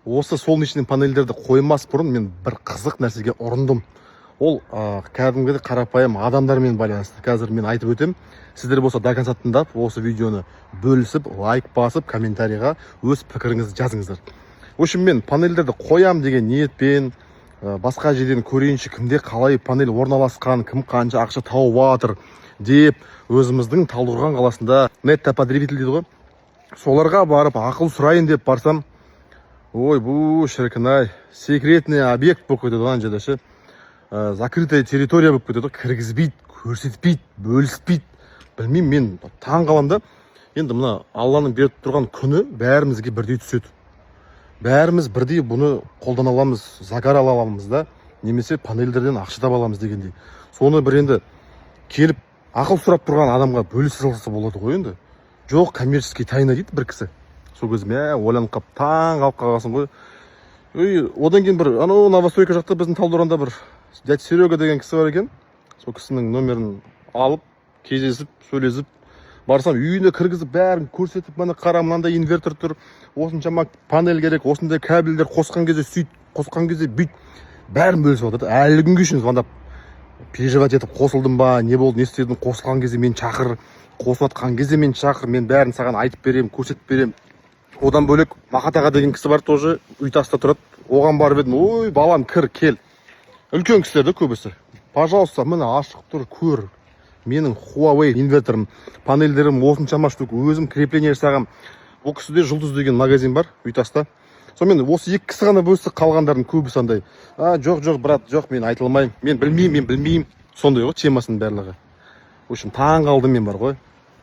осы солнечный панельдерді қоймас бұрын мен бір қызық нәрсеге ұрындым. Ол кәдімгідей қарапайым адамдармен байланысты. Қазір мен айтып өтем. Сіздер болса до конца тыңдап, осы видеоны бөлісіп, лайк басып, комментарийға өз пікіріңізді жазыңыздар. В общем, мен панельдерді қоям деген ниетпен басқа жерден көрейінші, кімде қалай панель орналасқан, кім қанша ақша тауып жатыр деп өзіміздің Талдықорған қаласында неттопотребитель дейді ғой. Соларға барып ақыл сұрайын деп барсам, ой, бұл шіркін-ай, секретный объект болып кетеді ана жерде ше. Закрытая территория болып кетеді, кіргізбейді, көрсетпейді, бөліспейді. Білмеймін, мен таң қаламда. Енді мына Алланың беріп тұрған күні бәрімізге бірдей түседі. Бәріміз бірдей бұны қолдана аламыз, загар ала аламыз да, немесе панельдерден ақша таба аламыз дегендей. Соны бір енді келіп ақыл сұрап тұрған адамға бөлісе салса болады ғой енді. Жоқ, коммерческий тайна дейді бір кісі. Сол кезде ойланып қалып, таң қалып қалғансың ғой. Одан кейін бір анау Новостройка жақта біздің Талдықорғанда бір дядя Серега деген кісі бар екен. Сол кісінің номерін алып, кездесіп, сөйлесіп, барсам үйіне кіргізіп, бәрін көрсетіп, мына қара, мынандай инвертор тұр, осыншама панель керек, осындай кабельдер қосқан кезде сөйт, қосқан кезде бүйт, бәрін бөлісіп жатыр. Әлі күнге шейін звондап переживать етіп, қосылдым ба, не болды, не істедің, қосылған кезде мен шақыр, қосып жатқан кезде мен шақыр, мен бәрін саған айтып берем, көрсетіп берем. Одан бөлек Мақат аға деген кісі бар, тоже үй таста тұрады. Оған барып едім, ой, балам, кір, кел. Үлкен кісілер де көбісі. Пожалуйста, міне ашық тұр, көр. Менің Huawei инверторым, панельдерім осыншама штук, өзім крепление жасағам. Ол кісіде Жұлдыз деген магазин бар, үй таста. Сонымен осы екі кісі ғана бөлісті, қалғандардың көбісі андай. Жоқ, брат, жоқ, мен айтылмайым. Мен білмеймін. Сондай ғой, темасының барлығы. В общем, таң қалдым мен бар ғой.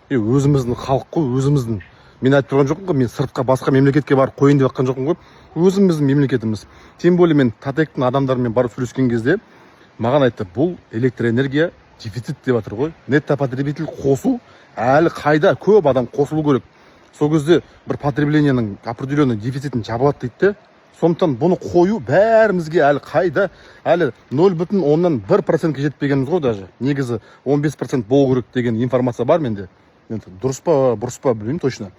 Өзіміздің халық қой, өзіміздің. Мен айтып тұрған жоқпын ғой, мен сыртқа басқа мемлекетке барып қойын деп жатқан жоқпын ғой. Өзіміздің мемлекетіміз. Тем более мен Татектің адамдарымен барып сөйлескен кезде маған айтты, бұл электроэнергия дефицит деп жатыр ғой. Неттопотребитель қосу әлі қайда, көп адам қосылу керек. Сол кезде бір потреблениенің определенный дефицитін жабылады дейді. Сондықтан бұны қою бәрімізге әлі қайда, әлі 0,1%-ке жетпегеніміз ғой даже. Негізі 15% болу керек деген информация бар менде. Дұрыс па, бұрыс па білмеймін точно.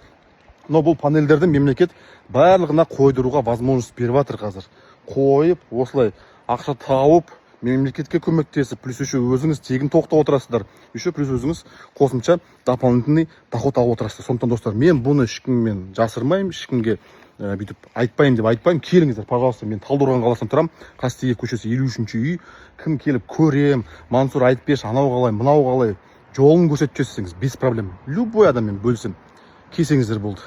Но бұл панельдерді мемлекет барлығына қойдыруға возможность беріп жатыр қазір. Қойып, осылай ақша тауып, мемлекетке көмектесіп, плюс еще өзіңіз тегін тоқтап отырасыздар. Еще плюс өзіңіз қосымша дополнительный доход алып отырасыздар. Сондықтан достар, мен бұны ешкіммен жасырмаймын, ешкімге бүйтіп айтпаймын деп айтпаймын. Келіңіздер, пожалуйста, мен Талдықорған қаласында тұрам. Қастеев көшесі 53-ші үй. Кім келіп көрем, Мансур айтып берші, анау қалай, мынау қалай, жолын көрсетіп жіберсеңіз без проблем. Любой адаммен бөлісем. Келсеңіздер болды.